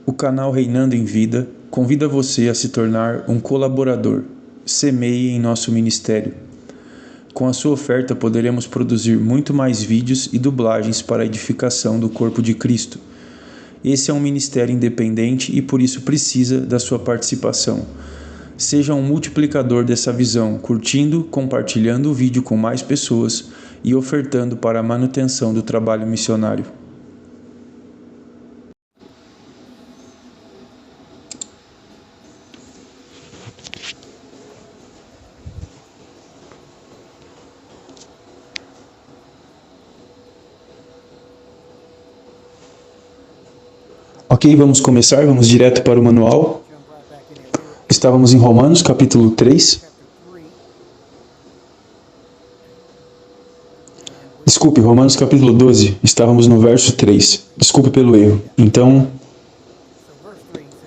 O canal Reinando em Vida convida você a se tornar um colaborador. Semeie em nosso ministério. Com a sua oferta poderemos produzir muito mais vídeos e dublagens para a edificação do corpo de Cristo. Esse é um ministério independente e por isso precisa da sua participação. Seja um multiplicador dessa visão, curtindo, compartilhando o vídeo com mais pessoas e ofertando para a manutenção do trabalho missionário. Ok, vamos começar, vamos direto para o manual. Estávamos em Romanos, capítulo 3. Desculpe, Romanos capítulo 12, estávamos no verso 3. Desculpe pelo erro. Então,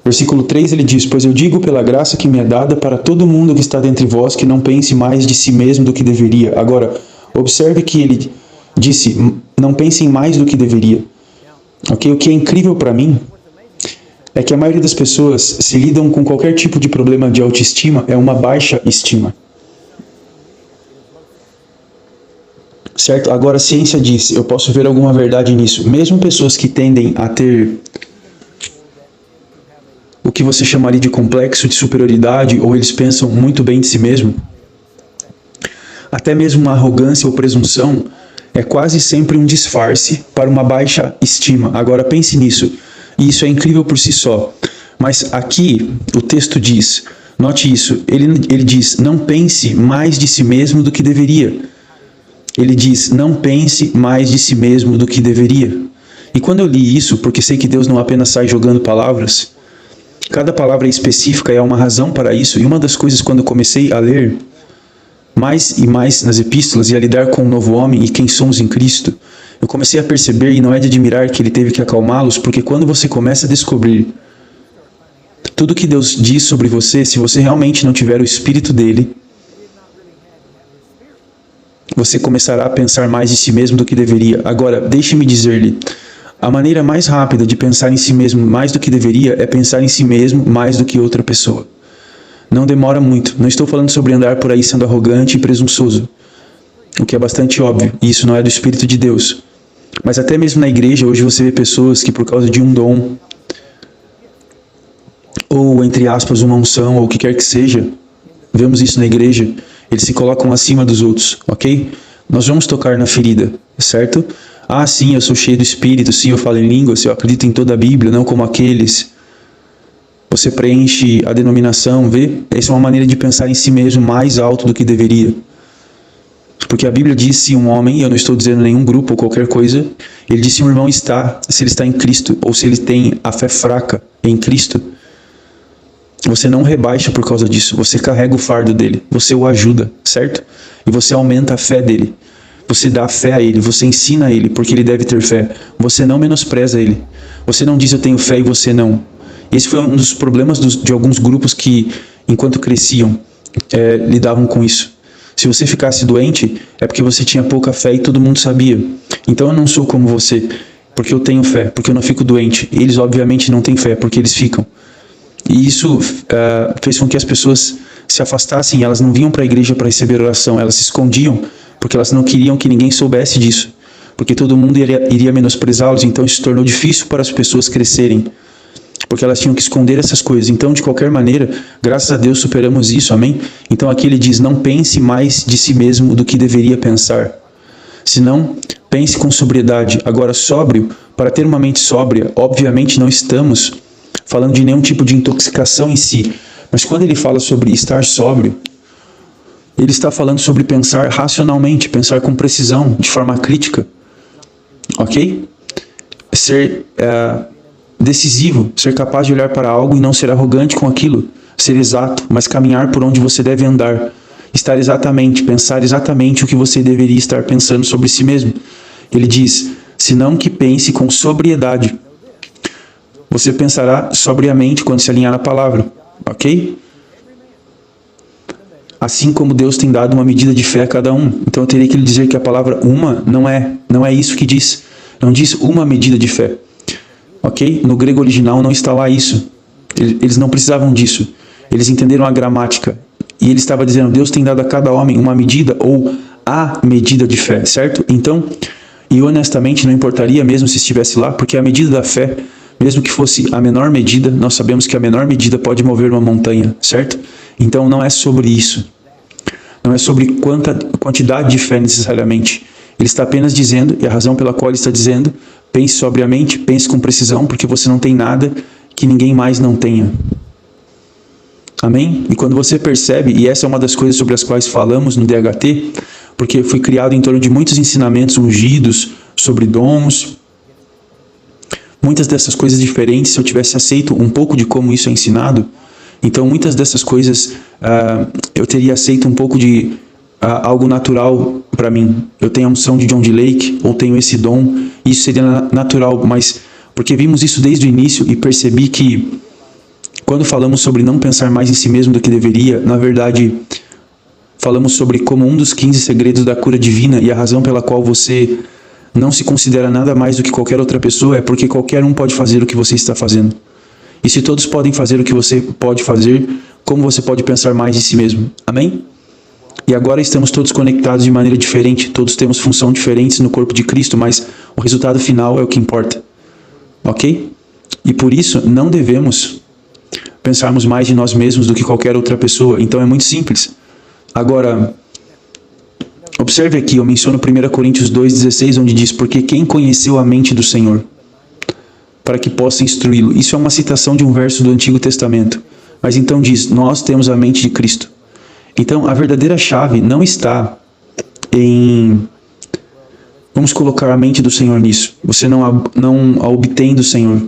versículo 3 ele diz: Pois eu digo pela graça que me é dada para todo mundo que está dentre vós que não pense mais de si mesmo do que deveria. Agora, observe que ele disse, não pensem mais do que deveria. Ok, o que é incrível para mim é que a maioria das pessoas se lidam com qualquer tipo de problema de autoestima, é uma baixa estima. Certo? Agora a ciência diz, eu posso ver alguma verdade nisso. Mesmo pessoas que tendem a ter o que você chamaria de complexo de superioridade, ou eles pensam muito bem de si mesmo, até mesmo uma arrogância ou presunção, é quase sempre um disfarce para uma baixa estima. Agora pense nisso. E isso é incrível por si só. Mas aqui o texto diz, note isso, ele diz, não pense mais de si mesmo do que deveria. Ele diz, não pense mais de si mesmo do que deveria. E quando eu li isso, porque sei que Deus não apenas sai jogando palavras, cada palavra é específica e há uma razão para isso. E uma das coisas quando eu comecei a ler mais e mais nas epístolas e a lidar com o novo homem e quem somos em Cristo, eu comecei a perceber, e não é de admirar que ele teve que acalmá-los, porque quando você começa a descobrir tudo que Deus diz sobre você, se você realmente não tiver o Espírito dele, você começará a pensar mais de si mesmo do que deveria. Agora, deixe-me dizer-lhe, a maneira mais rápida de pensar em si mesmo mais do que deveria é pensar em si mesmo mais do que outra pessoa. Não demora muito. Não estou falando sobre andar por aí sendo arrogante e presunçoso, o que é bastante óbvio, e isso não é do Espírito de Deus. Mas até mesmo na igreja, hoje você vê pessoas que por causa de um dom, ou entre aspas uma unção, ou o que quer que seja, vemos isso na igreja, eles se colocam acima dos outros, ok? Nós vamos tocar na ferida, certo? Ah, sim, eu sou cheio do Espírito, sim, eu falo em línguas, eu acredito em toda a Bíblia, não como aqueles. Você preenche a denominação, vê? Essa é uma maneira de pensar em si mesmo mais alto do que deveria. Porque a Bíblia diz se um homem, eu não estou dizendo nenhum grupo ou qualquer coisa, ele diz se um irmão está, se ele está em Cristo, ou se ele tem a fé fraca em Cristo, você não rebaixa por causa disso, você carrega o fardo dele, você o ajuda, certo? E você aumenta a fé dele, você dá fé a ele, você ensina a ele, porque ele deve ter fé, você não menospreza ele, você não diz eu tenho fé e você não. Esse foi um dos problemas de alguns grupos que, enquanto cresciam, lidavam com isso. Se você ficasse doente, é porque você tinha pouca fé e todo mundo sabia. Então eu não sou como você, porque eu tenho fé, porque eu não fico doente. Eles obviamente não têm fé, porque eles ficam. E isso fez com que as pessoas se afastassem, elas não vinham para a igreja para receber oração, elas se escondiam, porque elas não queriam que ninguém soubesse disso. Porque todo mundo iria menosprezá-los, então isso se tornou difícil para as pessoas crescerem. Porque elas tinham que esconder essas coisas. Então, de qualquer maneira, graças a Deus superamos isso, amém? Então aqui ele diz, não pense mais de si mesmo do que deveria pensar. Senão, pense com sobriedade. Agora, sóbrio, para ter uma mente sóbria, obviamente não estamos falando de nenhum tipo de intoxicação em si. Mas quando ele fala sobre estar sóbrio, ele está falando sobre pensar racionalmente, pensar com precisão, de forma crítica. Ok? Ser decisivo, ser capaz de olhar para algo e não ser arrogante com aquilo, ser exato, mas caminhar por onde você deve andar, estar exatamente, pensar exatamente o que você deveria estar pensando sobre si mesmo. Ele diz, senão que pense com sobriedade. Você pensará sobriamente quando se alinhar na palavra, ok? Assim como Deus tem dado uma medida de fé a cada um. Então eu teria que lhe dizer que a palavra uma não é isso que diz. Não diz uma medida de fé. ok? No grego original não está lá isso. Eles não precisavam disso. Eles entenderam a gramática. E ele estava dizendo, Deus tem dado a cada homem uma medida ou a medida de fé, certo? Então, e honestamente não importaria mesmo se estivesse lá, porque a medida da fé, mesmo que fosse a menor medida, nós sabemos que a menor medida pode mover uma montanha, certo? Então não é sobre isso. Não é sobre quantidade de fé necessariamente. Ele está apenas dizendo, e a razão pela qual ele está dizendo, pense sobriamente, pense com precisão, porque você não tem nada que ninguém mais não tenha. Amém? E quando você percebe, e essa é uma das coisas sobre as quais falamos no DHT, porque fui criado em torno de muitos ensinamentos ungidos sobre dons, muitas dessas coisas diferentes, se eu tivesse aceito um pouco de como isso é ensinado, então muitas dessas coisas eu teria aceito um pouco de algo natural para mim. Eu tenho a unção de John D. Lake, ou tenho esse dom, isso seria natural, mas porque vimos isso desde o início e percebi que quando falamos sobre não pensar mais em si mesmo do que deveria, na verdade, falamos sobre como um dos 15 segredos da cura divina e a razão pela qual você não se considera nada mais do que qualquer outra pessoa é porque qualquer um pode fazer o que você está fazendo. E se todos podem fazer o que você pode fazer, como você pode pensar mais em si mesmo? Amém? E agora estamos todos conectados de maneira diferente, todos temos funções diferentes no corpo de Cristo, mas o resultado final é o que importa. Ok? E por isso não devemos pensarmos mais de nós mesmos do que qualquer outra pessoa. Então é muito simples. Agora, observe aqui, eu menciono 1 Coríntios 2,16, onde diz, porque quem conheceu a mente do Senhor, para que possa instruí-lo. Isso é uma citação de um verso do Antigo Testamento. Mas então diz, nós temos a mente de Cristo. Então a verdadeira chave não está em... Vamos colocar a mente do Senhor nisso. Você não a obtém do Senhor.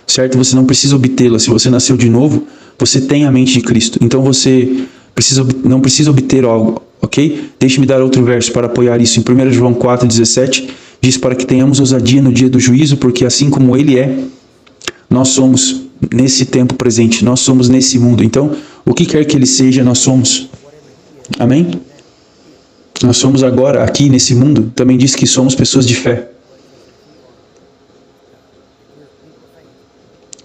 Certo? Você não precisa obtê-la. Se você nasceu de novo, você tem a mente de Cristo. Então você não precisa obter algo, ok? Deixe-me dar outro verso para apoiar isso. Em 1 João 4,17, diz para que tenhamos ousadia no dia do juízo, porque assim como Ele é, nós somos nesse tempo presente, nós somos nesse mundo. Então, o que quer que Ele seja, nós somos. Amém? Nós somos agora, aqui nesse mundo, também diz que somos pessoas de fé.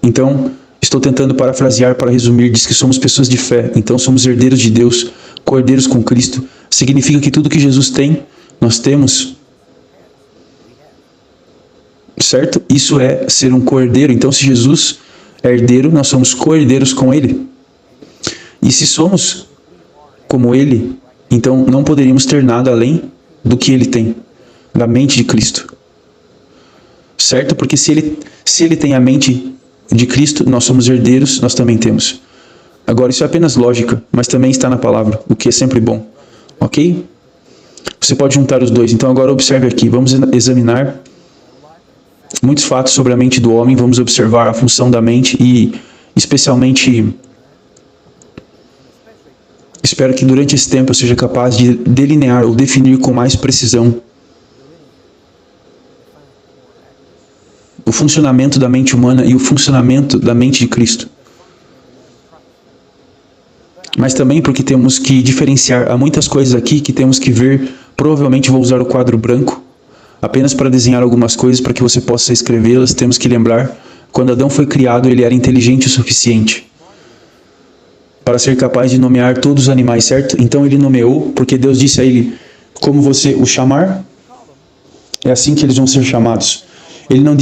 Então, estou tentando parafrasear para resumir, diz que somos pessoas de fé, então somos herdeiros de Deus, co-herdeiros com Cristo. Significa que tudo que Jesus tem, nós temos. Certo? Isso é ser um co-herdeiro. Então, se Jesus é herdeiro, nós somos co-herdeiros com Ele. E se somos como Ele, então não poderíamos ter nada além do que Ele tem, da mente de Cristo. Certo? Porque se ele tem a mente de Cristo, nós somos herdeiros, nós também temos. Agora, isso é apenas lógica, mas também está na palavra, o que é sempre bom. Ok? Você pode juntar os dois. Então agora observe aqui, vamos examinar muitos fatos sobre a mente do homem, vamos observar a função da mente e especialmente espero que durante esse tempo eu seja capaz de delinear ou definir com mais precisão o funcionamento da mente humana e o funcionamento da mente de Cristo. Mas também porque temos que diferenciar, há muitas coisas aqui que temos que ver, provavelmente vou usar o quadro branco, apenas para desenhar algumas coisas para que você possa escrevê-las. Temos que lembrar, quando Adão foi criado, ele era inteligente o suficiente para ser capaz de nomear todos os animais, certo? Então ele nomeou, porque Deus disse a ele, como você o chamar, é assim que eles vão ser chamados. Ele não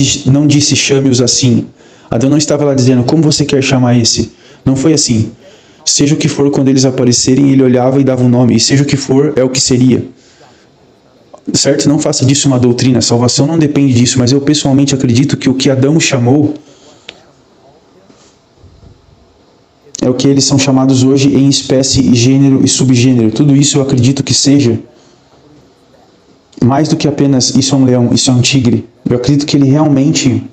disse chame-os assim. Adão não estava lá dizendo, como você quer chamar esse? Não foi assim. Seja o que for, quando eles aparecerem, ele olhava e dava um nome. E seja o que for, é o que seria. Certo? Não faça disso uma doutrina. A salvação não depende disso. Mas eu pessoalmente acredito que o que Adão chamou é o que eles são chamados hoje em espécie, gênero e subgênero. Tudo isso eu acredito que seja mais do que apenas isso é um leão, isso é um tigre. Eu acredito que ele realmente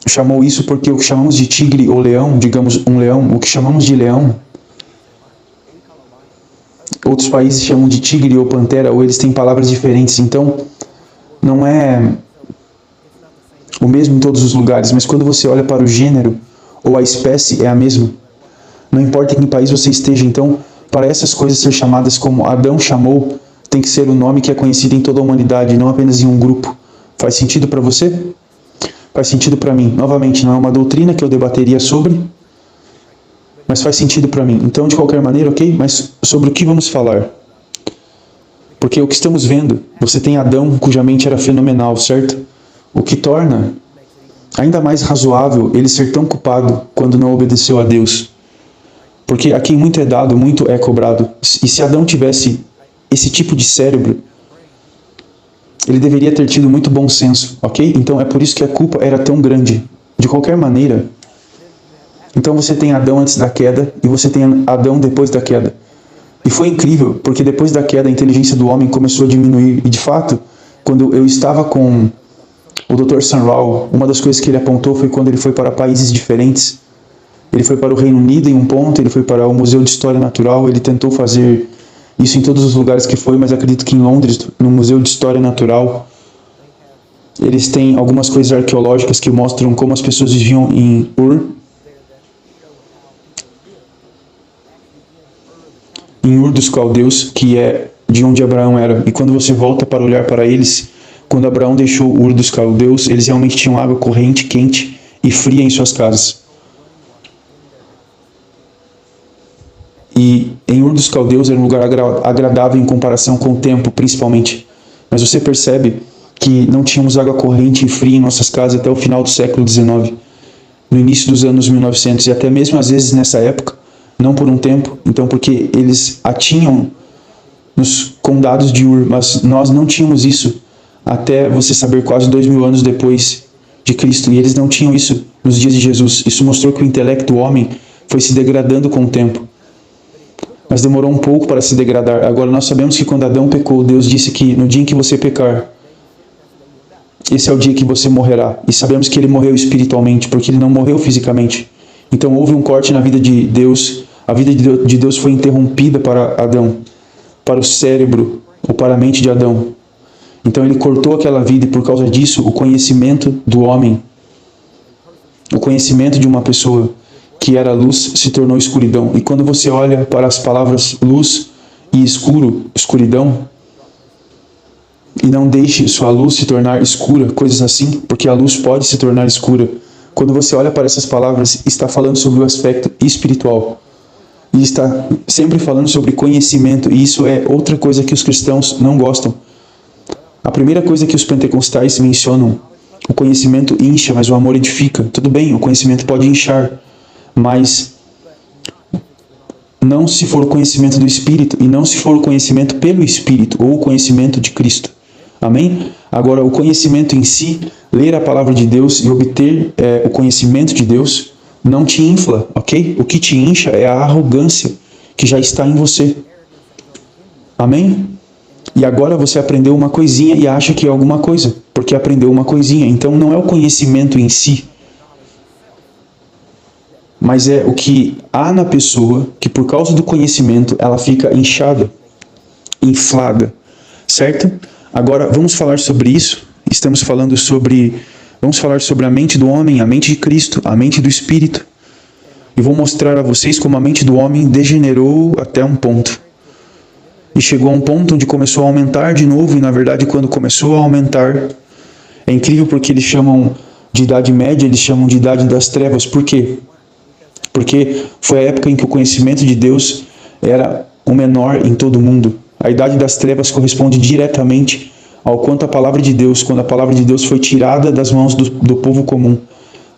chamou isso porque o que chamamos de tigre ou leão, digamos um leão, o que chamamos de leão, outros países chamam de tigre ou pantera, ou eles têm palavras diferentes. Então, não é o mesmo em todos os lugares, mas quando você olha para o gênero ou a espécie, é a mesma. Não importa em que país você esteja, então, para essas coisas ser chamadas como Adão chamou, tem que ser o nome que é conhecido em toda a humanidade, não apenas em um grupo. Faz sentido para você? Faz sentido para mim. Novamente, não é uma doutrina que eu debateria sobre, mas faz sentido para mim. Então, de qualquer maneira, ok? Mas sobre o que vamos falar? Porque o que estamos vendo, você tem Adão, cuja mente era fenomenal, certo? O que torna ainda mais razoável ele ser tão culpado quando não obedeceu a Deus. Porque a quem muito é dado, muito é cobrado. E se Adão tivesse esse tipo de cérebro, ele deveria ter tido muito bom senso, ok? Então é por isso que a culpa era tão grande. De qualquer maneira, então você tem Adão antes da queda e você tem Adão depois da queda. E foi incrível, porque depois da queda a inteligência do homem começou a diminuir. E de fato, quando eu estava com o Dr. Sunral, uma das coisas que ele apontou foi quando ele foi para países diferentes. Ele foi para o Reino Unido em um ponto, ele foi para o Museu de História Natural, ele tentou fazer isso em todos os lugares que foi, mas acredito que em Londres, no Museu de História Natural, eles têm algumas coisas arqueológicas que mostram como as pessoas viviam em Ur dos Caldeus, que é de onde Abraão era. E quando você volta para olhar para eles, quando Abraão deixou Ur dos Caldeus, eles realmente tinham água corrente, quente e fria em suas casas. E em Ur dos Caldeus era um lugar agradável em comparação com o tempo, principalmente. Mas você percebe que não tínhamos água corrente e fria em nossas casas até o final do século XIX, no início dos anos 1900, e até mesmo às vezes nessa época, não por um tempo, então porque eles a tinham nos condados de Ur, mas nós não tínhamos isso até você saber quase 2000 anos depois de Cristo, e eles não tinham isso nos dias de Jesus. Isso mostrou que o intelecto do homem foi se degradando com o tempo. Mas demorou um pouco para se degradar. Agora nós sabemos que quando Adão pecou, Deus disse que no dia em que você pecar, esse é o dia que você morrerá. E sabemos que ele morreu espiritualmente, porque ele não morreu fisicamente. Então houve um corte na vida de Deus. A vida de Deus foi interrompida para Adão, para o cérebro, ou para a mente de Adão. Então ele cortou aquela vida e por causa disso o conhecimento do homem, o conhecimento de uma pessoa que era luz se tornou escuridão. E quando você olha para as palavras luz e escuridão, e não deixe sua luz se tornar escura, coisas assim, porque a luz pode se tornar escura. Quando você olha para essas palavras, está falando sobre o aspecto espiritual. E está sempre falando sobre conhecimento, e isso é outra coisa que os cristãos não gostam. A primeira coisa que os pentecostais mencionam, o conhecimento incha, mas o amor edifica. Tudo bem, o conhecimento pode inchar, mas não se for o conhecimento do Espírito, e não se for o conhecimento pelo Espírito, ou o conhecimento de Cristo. Amém? Agora, o conhecimento em si, ler a palavra de Deus e obter o conhecimento de Deus, não te infla, ok? O que te incha é a arrogância que já está em você. Amém? E agora você aprendeu uma coisinha e acha que é alguma coisa, porque aprendeu uma coisinha. Então não é o conhecimento em si, mas é o que há na pessoa que por causa do conhecimento ela fica inchada, inflada, certo? Agora vamos falar sobre isso. Vamos falar sobre a mente do homem, a mente de Cristo, a mente do Espírito. E vou mostrar a vocês como a mente do homem degenerou até um ponto. E chegou a um ponto onde começou a aumentar de novo, e na verdade quando começou a aumentar, é incrível porque eles chamam de Idade Média, eles chamam de Idade das Trevas. Por quê? Porque foi a época em que o conhecimento de Deus era o menor em todo o mundo. A Idade das Trevas corresponde diretamente ao quanto a palavra de Deus, quando a palavra de Deus foi tirada das mãos do povo comum,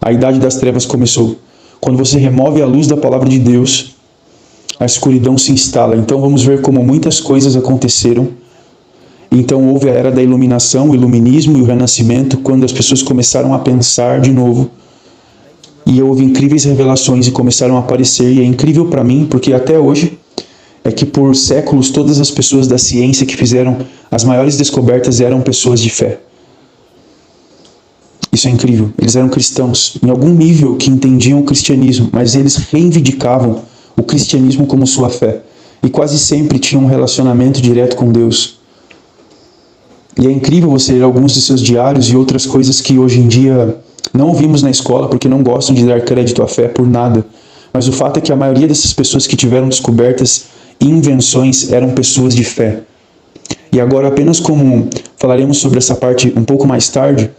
a Idade das Trevas começou. Quando você remove a luz da palavra de Deus, a escuridão se instala. Então vamos ver como muitas coisas aconteceram. Então houve a era da iluminação, o iluminismo e o renascimento, quando as pessoas começaram a pensar de novo. E houve incríveis revelações e começaram a aparecer. E é incrível para mim, porque até hoje é que por séculos todas as pessoas da ciência que fizeram as maiores descobertas eram pessoas de fé. Isso é incrível. Eles eram cristãos, em algum nível que entendiam o cristianismo, mas eles reivindicavam o cristianismo como sua fé. E quase sempre tinham um relacionamento direto com Deus. E é incrível você ler alguns de seus diários e outras coisas que hoje em dia não ouvimos na escola, porque não gostam de dar crédito à fé por nada. Mas o fato é que a maioria dessas pessoas que tiveram descobertas e invenções eram pessoas de fé. E agora, apenas como falaremos sobre essa parte um pouco mais tarde,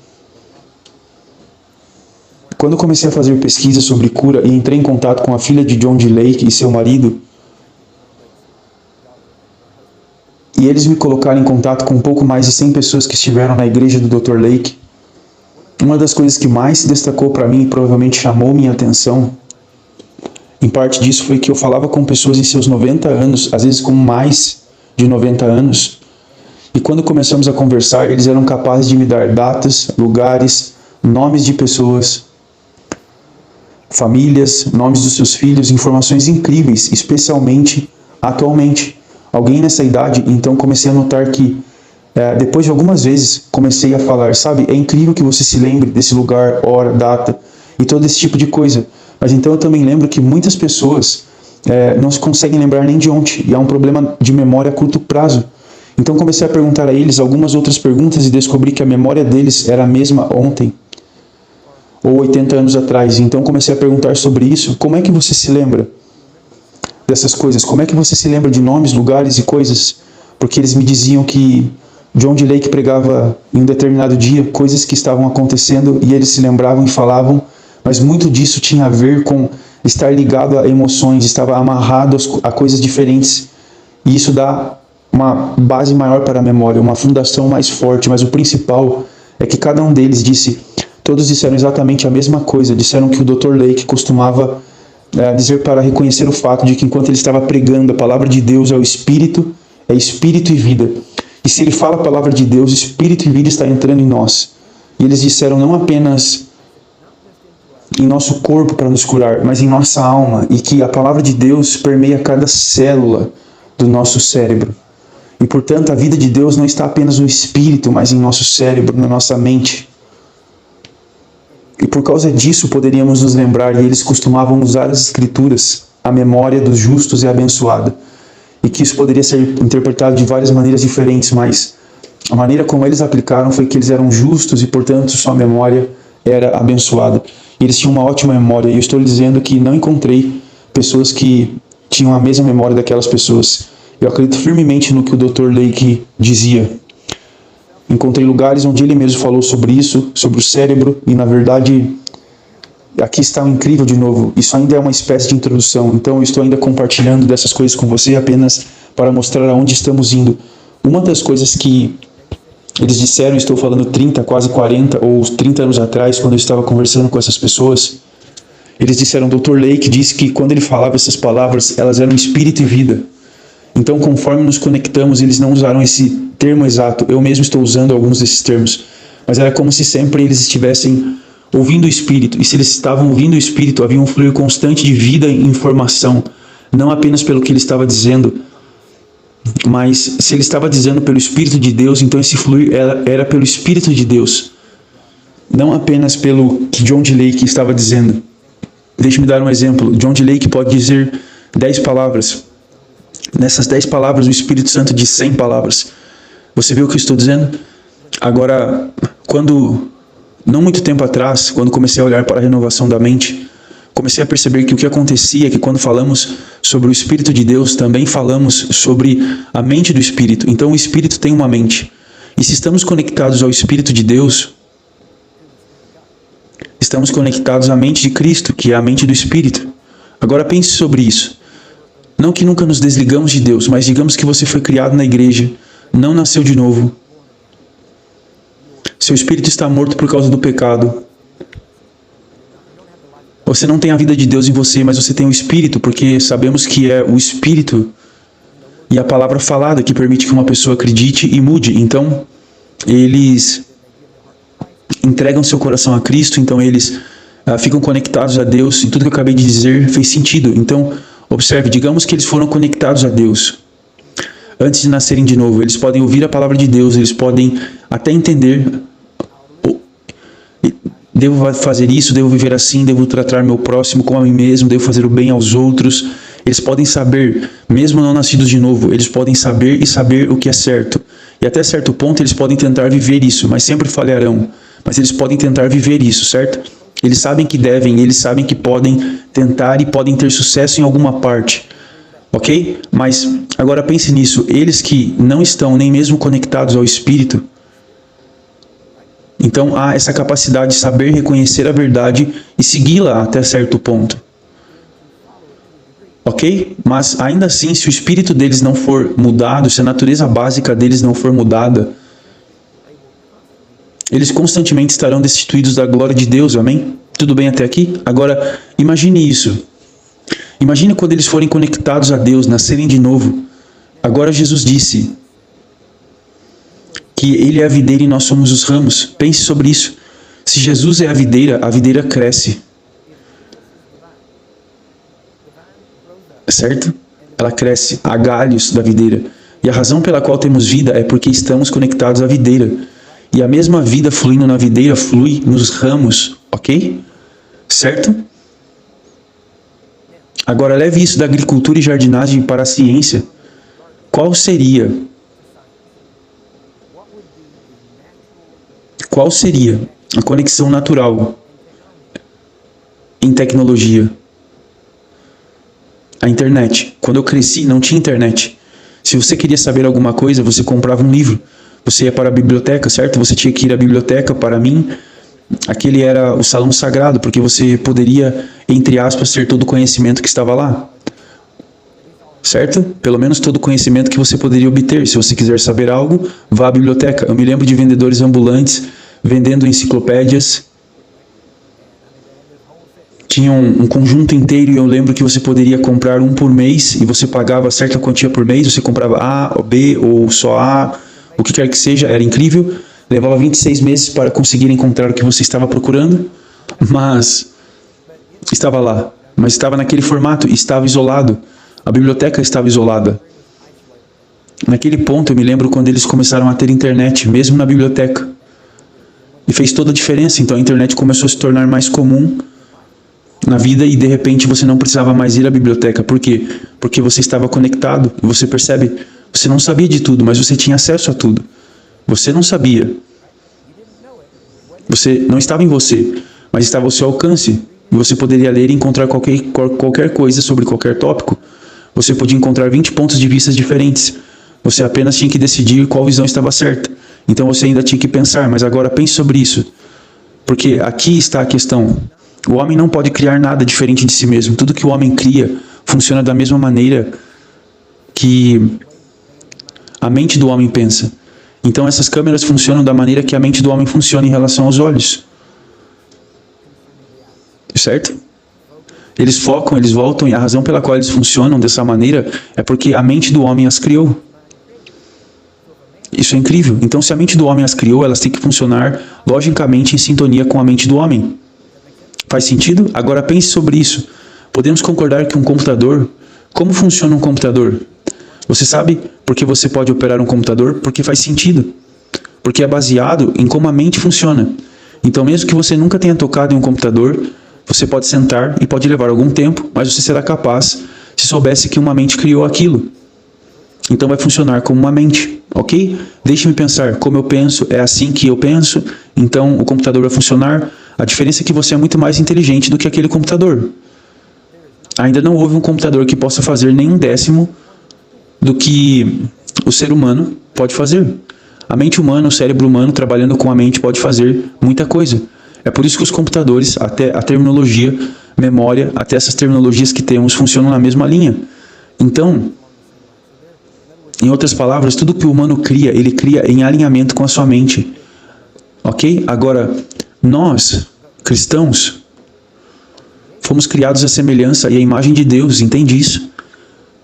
Quando eu comecei a fazer pesquisa sobre cura e entrei em contato com a filha de John D. Lake e seu marido, e eles me colocaram em contato com um pouco mais de 100 pessoas que estiveram na igreja do Dr. Lake, uma das coisas que mais se destacou para mim e provavelmente chamou minha atenção, em parte disso, foi que eu falava com pessoas em seus 90 anos, às vezes com mais de 90 anos, e quando começamos a conversar, eles eram capazes de me dar datas, lugares, nomes de pessoas, famílias, nomes dos seus filhos, informações incríveis, especialmente atualmente. Alguém nessa idade, então comecei a notar que, depois de algumas vezes, comecei a falar, sabe, é incrível que você se lembre desse lugar, hora, data e todo esse tipo de coisa. Mas então eu também lembro que muitas pessoas não se conseguem lembrar nem de ontem, e há um problema de memória a curto prazo. Então comecei a perguntar a eles algumas outras perguntas e descobri que a memória deles era a mesma ontem, ou 80 anos atrás. Então comecei a perguntar sobre isso. Como é que você se lembra dessas coisas? Como é que você se lembra de nomes, lugares e coisas? Porque eles me diziam que John D. Lake pregava em um determinado dia coisas que estavam acontecendo e eles se lembravam e falavam, mas muito disso tinha a ver com estar ligado a emoções, estava amarrado a coisas diferentes, e isso dá uma base maior para a memória, uma fundação mais forte. Mas o principal é que cada um deles disse, todos disseram exatamente a mesma coisa, disseram que o Dr. Lake costumava dizer para reconhecer o fato de que enquanto ele estava pregando a palavra de Deus é espírito e vida. E se ele fala a palavra de Deus, espírito e vida está entrando em nós. E eles disseram não apenas em nosso corpo para nos curar, mas em nossa alma, e que a palavra de Deus permeia cada célula do nosso cérebro. E portanto a vida de Deus não está apenas no espírito, mas em nosso cérebro, na nossa mente. E por causa disso poderíamos nos lembrar, e eles costumavam usar as escrituras, a memória dos justos é abençoada. E que isso poderia ser interpretado de várias maneiras diferentes, mas a maneira como eles aplicaram foi que eles eram justos e portanto sua memória era abençoada. E eles tinham uma ótima memória, e eu estou dizendo que não encontrei pessoas que tinham a mesma memória daquelas pessoas. Eu acredito firmemente no que o Dr. Lake dizia. Encontrei lugares onde ele mesmo falou sobre isso, sobre o cérebro, e na verdade, aqui está o incrível de novo. Isso ainda é uma espécie de introdução, então eu estou ainda compartilhando dessas coisas com você apenas para mostrar aonde estamos indo. Uma das coisas que eles disseram, estou falando 30, quase 40 ou 30 anos atrás, quando eu estava conversando com essas pessoas, eles disseram, Dr. Lake disse que quando ele falava essas palavras, elas eram espírito e vida. Então, conforme nos conectamos, eles não usaram esse termo exato, eu mesmo estou usando alguns desses termos, mas era como se sempre eles estivessem ouvindo o Espírito, e se eles estavam ouvindo o Espírito, havia um fluir constante de vida e informação, não apenas pelo que ele estava dizendo, mas se ele estava dizendo pelo Espírito de Deus, então esse fluir era pelo Espírito de Deus, não apenas pelo que John D. Lake estava dizendo. Deixe-me dar um exemplo. John D. Lake pode dizer 10 palavras. Nessas 10 palavras, o Espírito Santo diz 100 palavras. Você viu o que eu estou dizendo? Agora, não muito tempo atrás, quando comecei a olhar para a renovação da mente, comecei a perceber que o que acontecia é que quando falamos sobre o Espírito de Deus, também falamos sobre a mente do Espírito. Então o Espírito tem uma mente. E se estamos conectados ao Espírito de Deus, estamos conectados à mente de Cristo, que é a mente do Espírito. Agora pense sobre isso. Não que nunca nos desligamos de Deus, mas digamos que você foi criado na igreja, não nasceu de novo. Seu espírito está morto por causa do pecado. Você não tem a vida de Deus em você, mas você tem o Espírito, porque sabemos que é o Espírito e a palavra falada que permite que uma pessoa acredite e mude. Então, eles entregam seu coração a Cristo, então eles ficam conectados a Deus, e tudo que eu acabei de dizer fez sentido. Então, observe, digamos que eles foram conectados a Deus antes de nascerem de novo. Eles podem ouvir a palavra de Deus, eles podem até entender, devo fazer isso, devo viver assim, devo tratar meu próximo como a mim mesmo, devo fazer o bem aos outros. Eles podem saber, mesmo não nascidos de novo, eles podem saber e saber o que é certo. E até certo ponto eles podem tentar viver isso, mas sempre falharão. Mas eles podem tentar viver isso, certo? Eles sabem que devem, eles sabem que podem tentar e podem ter sucesso em alguma parte. Ok? Mas agora pense nisso, eles que não estão nem mesmo conectados ao Espírito, Então há essa capacidade de saber reconhecer a verdade e segui-la até certo ponto. Ok? Mas ainda assim, se o espírito deles não for mudado, se a natureza básica deles não for mudada, eles constantemente estarão destituídos da glória de Deus, amém? Tudo bem até aqui? Agora, imagine isso. Imagine quando eles forem conectados a Deus, nascerem de novo. Agora Jesus disse que Ele é a videira e nós somos os ramos. Pense sobre isso. Se Jesus é a videira cresce. Certo? Ela cresce. Há galhos da videira. E a razão pela qual temos vida é porque estamos conectados à videira. E a mesma vida fluindo na videira flui nos ramos. Ok? Certo? Agora leve isso da agricultura e jardinagem para a ciência. Qual seria a conexão natural em tecnologia? A internet. Quando eu cresci, não tinha internet. Se você queria saber alguma coisa, você comprava um livro. Você ia para a biblioteca, certo? Você tinha que ir à biblioteca. Para mim, aquele era o salão sagrado, porque você poderia, entre aspas, ter todo o conhecimento que estava lá. Certo? Pelo menos todo o conhecimento que você poderia obter. Se você quiser saber algo, vá à biblioteca. Eu me lembro de vendedores ambulantes vendendo enciclopédias. Tinha um conjunto inteiro e eu lembro que você poderia comprar um por mês e você pagava certa quantia por mês. Você comprava A, ou B, ou só A, o que quer que seja. Era incrível. Levava 26 meses para conseguir encontrar o que você estava procurando, mas estava lá. Mas estava naquele formato, estava isolado. A biblioteca estava isolada. Naquele ponto eu me lembro quando eles começaram a ter internet, mesmo na biblioteca. E fez toda a diferença. Então a internet começou a se tornar mais comum na vida e de repente você não precisava mais ir à biblioteca. Por quê? Porque você estava conectado. E você percebe, você não sabia de tudo, mas você tinha acesso a tudo. Você não sabia. Você não estava em você, mas estava ao seu alcance. E você poderia ler e encontrar qualquer coisa sobre qualquer tópico. Você podia encontrar 20 pontos de vista diferentes. Você apenas tinha que decidir qual visão estava certa. Então você ainda tinha que pensar, mas agora pense sobre isso. Porque aqui está a questão. O homem não pode criar nada diferente de si mesmo. Tudo que o homem cria funciona da mesma maneira que a mente do homem pensa. Então essas câmeras funcionam da maneira que a mente do homem funciona em relação aos olhos. Certo? Eles focam, eles voltam, e a razão pela qual eles funcionam dessa maneira é porque a mente do homem as criou. Isso é incrível. Então, se a mente do homem as criou, elas têm que funcionar logicamente em sintonia com a mente do homem. Faz sentido? Agora pense sobre isso. Podemos concordar que um computador... Como funciona um computador? Você sabe por que você pode operar um computador? Porque faz sentido. Porque é baseado em como a mente funciona. Então, mesmo que você nunca tenha tocado em um computador, você pode sentar e pode levar algum tempo, mas você será capaz se soubesse que uma mente criou aquilo. Então vai funcionar como uma mente, ok? Deixe-me pensar, como eu penso, é assim que eu penso, então o computador vai funcionar. A diferença é que você é muito mais inteligente do que aquele computador. Ainda não houve um computador que possa fazer nem um décimo do que o ser humano pode fazer. A mente humana, o cérebro humano, trabalhando com a mente, pode fazer muita coisa. É por isso que os computadores, até a terminologia, memória, até essas terminologias que temos, funcionam na mesma linha. Então, em outras palavras, tudo que o humano cria, ele cria em alinhamento com a sua mente. Ok? Agora, nós, cristãos, fomos criados à semelhança e à imagem de Deus, entende isso?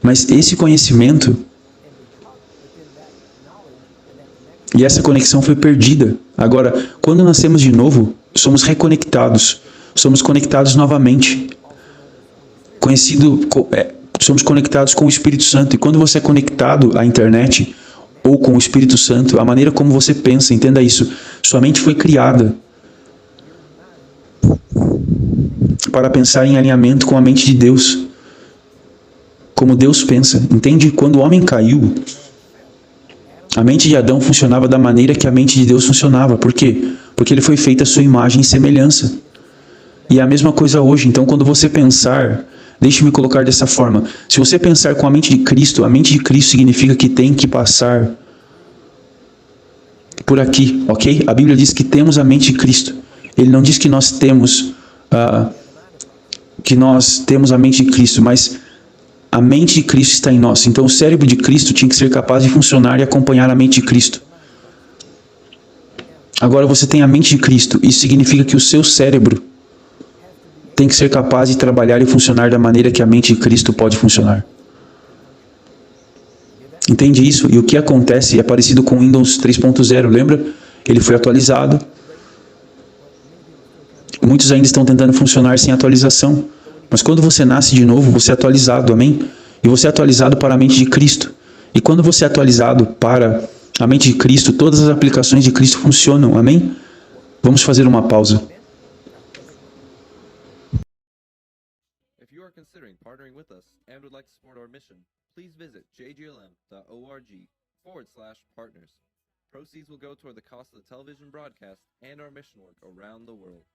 Mas esse conhecimento e essa conexão foi perdida. Agora, quando nascemos de novo, somos reconectados, somos conectados novamente. Somos conectados com o Espírito Santo. E quando você é conectado à internet ou com o Espírito Santo, a maneira como você pensa, entenda isso, sua mente foi criada para pensar em alinhamento com a mente de Deus. Como Deus pensa. Entende? Quando o homem caiu, a mente de Adão funcionava da maneira que a mente de Deus funcionava. Por quê? Porque ele foi feito à sua imagem e semelhança. E é a mesma coisa hoje. Então, quando você pensar, deixe-me colocar dessa forma. Se você pensar com a mente de Cristo significa que tem que passar por aqui, ok? A Bíblia diz que temos a mente de Cristo. Ele não diz que nós temos a mente de Cristo, mas a mente de Cristo está em nós. Então o cérebro de Cristo tinha que ser capaz de funcionar e acompanhar a mente de Cristo. Agora você tem a mente de Cristo. Isso significa que o seu cérebro tem que ser capaz de trabalhar e funcionar da maneira que a mente de Cristo pode funcionar. Entende isso? E o que acontece é parecido com o Windows 3.0, lembra? Ele foi atualizado. Muitos ainda estão tentando funcionar sem atualização. Mas quando você nasce de novo, você é atualizado, amém? E você é atualizado para a mente de Cristo. E quando você é atualizado para a mente de Cristo, todas as aplicações de Cristo funcionam, amém? Vamos fazer uma pausa. If you are considering partnering with us and would like to support our mission, please visit jglm.org/partners. Proceeds will go toward the cost of the television broadcast and our mission work around the world.